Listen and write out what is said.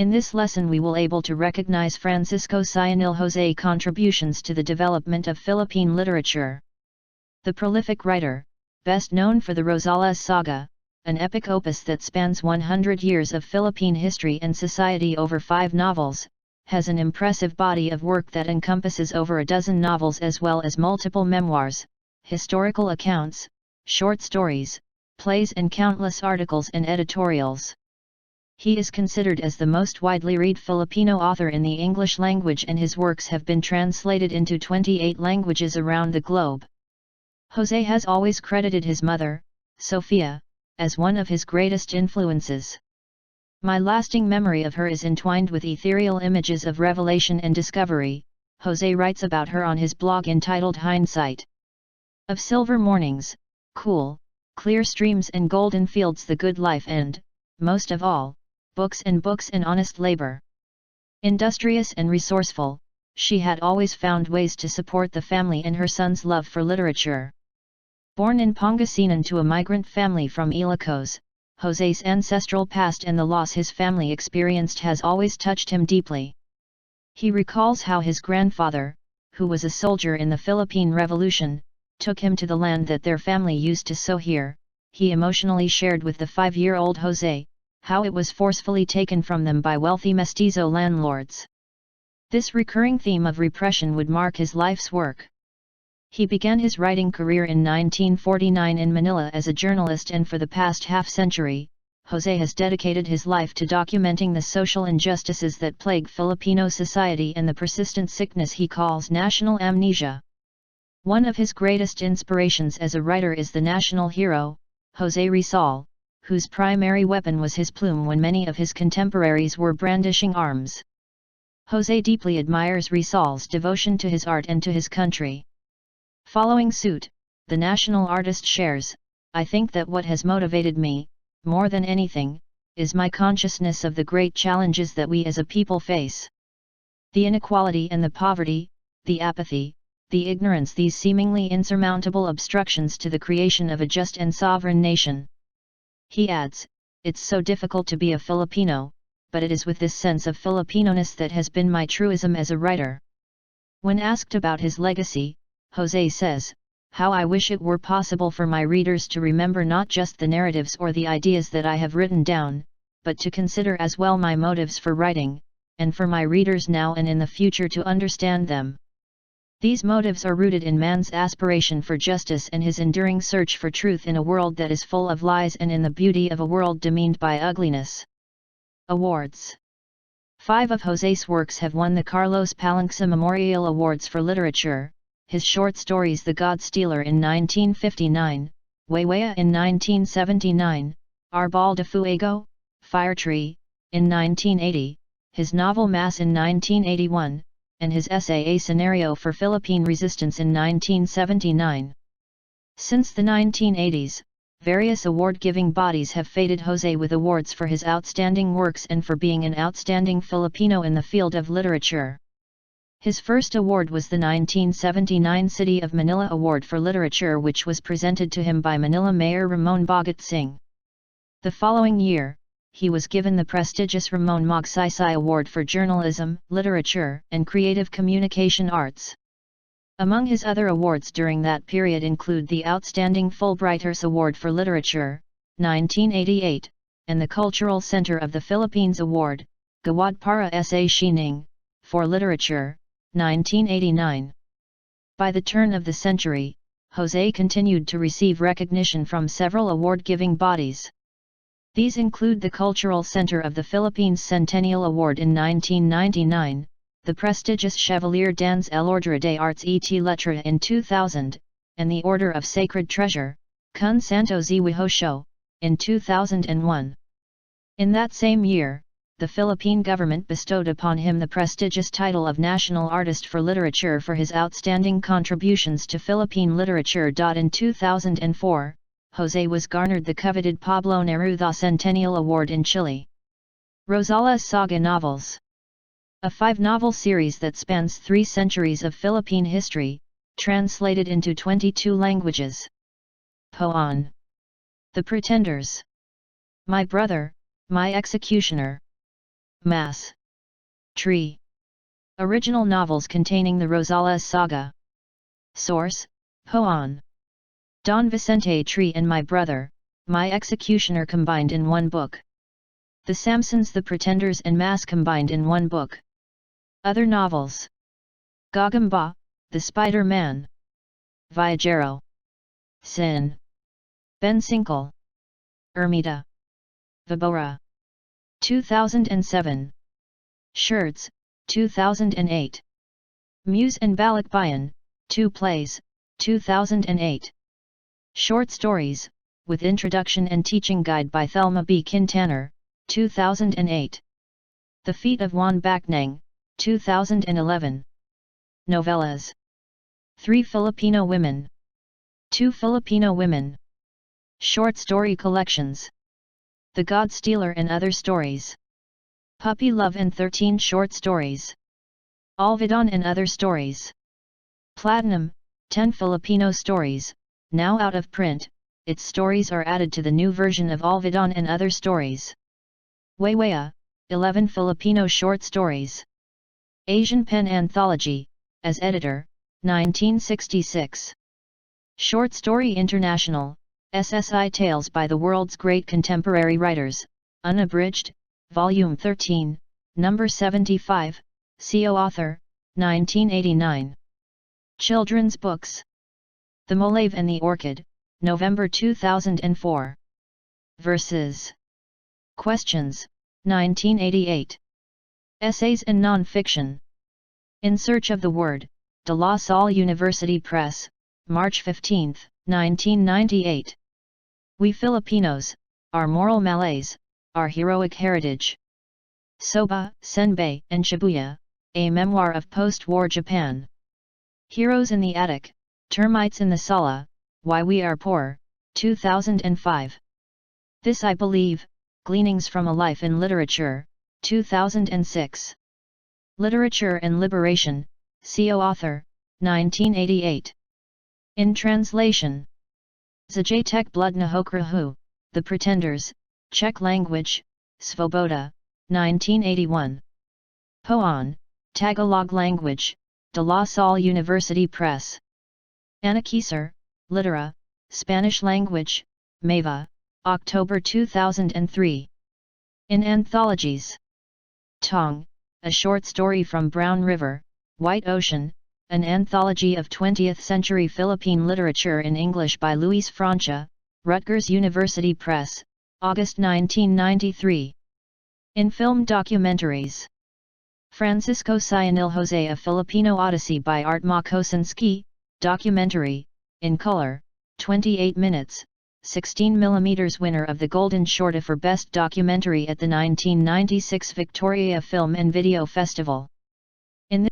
In this lesson we will able to recognize Francisco Sionil Jose contributions to the development of Philippine literature. The prolific writer, best known for the Rosales Saga, an epic opus that spans 100 years of Philippine history and society over 5 novels, has an impressive body of work that encompasses over a dozen novels as well as multiple memoirs, historical accounts, short stories, plays and countless articles and editorials. He is considered as the most widely read Filipino author in the English language, and his works have been translated into 28 languages around the globe. Jose has always credited his mother, Sofia, as one of his greatest influences. My lasting memory of her is entwined with ethereal images of revelation and discovery, Jose writes about her on his blog entitled Hindsight. Of silver mornings, cool, clear streams and golden fields, the good life, and, most of all, books and honest labor. Industrious and resourceful, she had always found ways to support the family and her son's love for literature. Born in Pangasinan to a migrant family from Ilocos, Jose's ancestral past and the loss his family experienced has always touched him deeply. He recalls how his grandfather, who was a soldier in the Philippine Revolution, took him to the land that their family used to sow here. He emotionally shared with the 5-year-old Jose, how it was forcefully taken from them by wealthy mestizo landlords. This recurring theme of repression would mark his life's work. He began his writing career in 1949 in Manila as a journalist, and for the past half-century, Jose has dedicated his life to documenting the social injustices that plague Filipino society and the persistent sickness he calls national amnesia. One of his greatest inspirations as a writer is the national hero, Jose Rizal, whose primary weapon was his plume when many of his contemporaries were brandishing arms. Jose deeply admires Rizal's devotion to his art and to his country. Following suit, the national artist shares, "I think that what has motivated me, more than anything, is my consciousness of the great challenges that we as a people face. The inequality and the poverty, the apathy, the ignorance, these seemingly insurmountable obstructions to the creation of a just and sovereign nation." He adds, "It's so difficult to be a Filipino, but it is with this sense of Filipinoness that has been my truism as a writer." When asked about his legacy, Jose says, "How I wish it were possible for my readers to remember not just the narratives or the ideas that I have written down, but to consider as well my motives for writing, and for my readers now and in the future to understand them. These motives are rooted in man's aspiration for justice and his enduring search for truth in a world that is full of lies and in the beauty of a world demeaned by ugliness." Awards. 5 of Jose's works have won the Carlos Palancsa Memorial Awards for Literature: his short stories The God Stealer in 1959, Waywaya in 1979, Arbol de Fuego, Fire Tree, in 1980, his novel Mass in 1981, and his essay A Scenario for Philippine Resistance in 1979. Since the 1980s, various award-giving bodies have feted Jose with awards for his outstanding works and for being an outstanding Filipino in the field of literature. His first award was the 1979 City of Manila Award for Literature, which was presented to him by Manila Mayor Ramon Bogot Singh. The following year, he was given the prestigious Ramon Magsaysay Award for Journalism, Literature, and Creative Communication Arts. Among his other awards during that period include the Outstanding Fulbrighters Award for Literature, 1988, and the Cultural Center of the Philippines Award, Gawad para sa Sining, for Literature, 1989. By the turn of the century, Jose continued to receive recognition from several award-giving bodies. These include the Cultural Center of the Philippines Centennial Award in 1999, the prestigious Chevalier dans l'Ordre des Arts et Lettres in 2000, and the Order of Sacred Treasure, Kun Santo Ziwiho, in 2001. In that same year, the Philippine government bestowed upon him the prestigious title of National Artist for Literature for his outstanding contributions to Philippine literature. In 2004, Jose was garnered the coveted Pablo Neruda Centennial Award in Chile. Rosales Saga Novels. A 5-novel series that spans 3 centuries of Philippine history, translated into 22 languages. Poan. The Pretenders. My Brother, My Executioner. Mass. Tree. Original novels containing the Rosales saga. Source: Hoan. Don Vicente Tree and My Brother, My Executioner combined in one book. The Samsons, The Pretenders and Mass combined in one book. Other novels: Gagamba, The Spider-Man. Viajero. Sin. Ben Sinkle. Ermita. Vibora. 2007. Schertz, 2008. Muse and Balikbayan, 2 plays, 2008. Short stories, with introduction and teaching guide by Thelma B. Quintanar, 2008. The Feet of Juan Bacnang, 2011. Novellas. 3 Filipino Women. 2 Filipino Women. Short story collections. The God Stealer and Other Stories. Puppy Love and 13 Short Stories. Alvidon and Other Stories. Platinum, 10 Filipino stories, now out of print. Its stories are added to the new version of Alvidon and Other Stories. Waywaya, 11 Filipino short stories. Asian Pen Anthology, as editor, 1966. Short Story International, SSI Tales by the World's Great Contemporary Writers, Unabridged, Volume 13, Number 75, CO Author, 1989. Children's Books. The Molave and the Orchid, November 2004. Verses. Questions, 1988. Essays and Non-Fiction. In Search of the Word, De La Salle University Press, March 15, 1998. We Filipinos, Our Moral Malaise, Our Heroic Heritage. Soba, Senbei and Shibuya, A Memoir of Post-War Japan. Heroes in the Attic, Termites in the Sala, Why We Are Poor, 2005. This I Believe, Gleanings from a Life in Literature, 2006. Literature and Liberation, CO Author, 1988. In translation. Zajatek Bludnahokrahu, The Pretenders, Czech Language, Svoboda, 1981. Hoan, Tagalog Language, De La Salle University Press. Anaquiser, Litera, Spanish Language, Mava, October 2003. In Anthologies. Tong, A Short Story from Brown River, White Ocean, an anthology of 20th-century Philippine literature in English by Luis Francia, Rutgers University Press, August 1993. In Film Documentaries. Francisco Sionil Jose, A Filipino Odyssey by Art Makosinski, documentary, in color, 28 minutes, 16 mm, winner of the Golden Shorta for Best Documentary at the 1996 Victoria Film and Video Festival.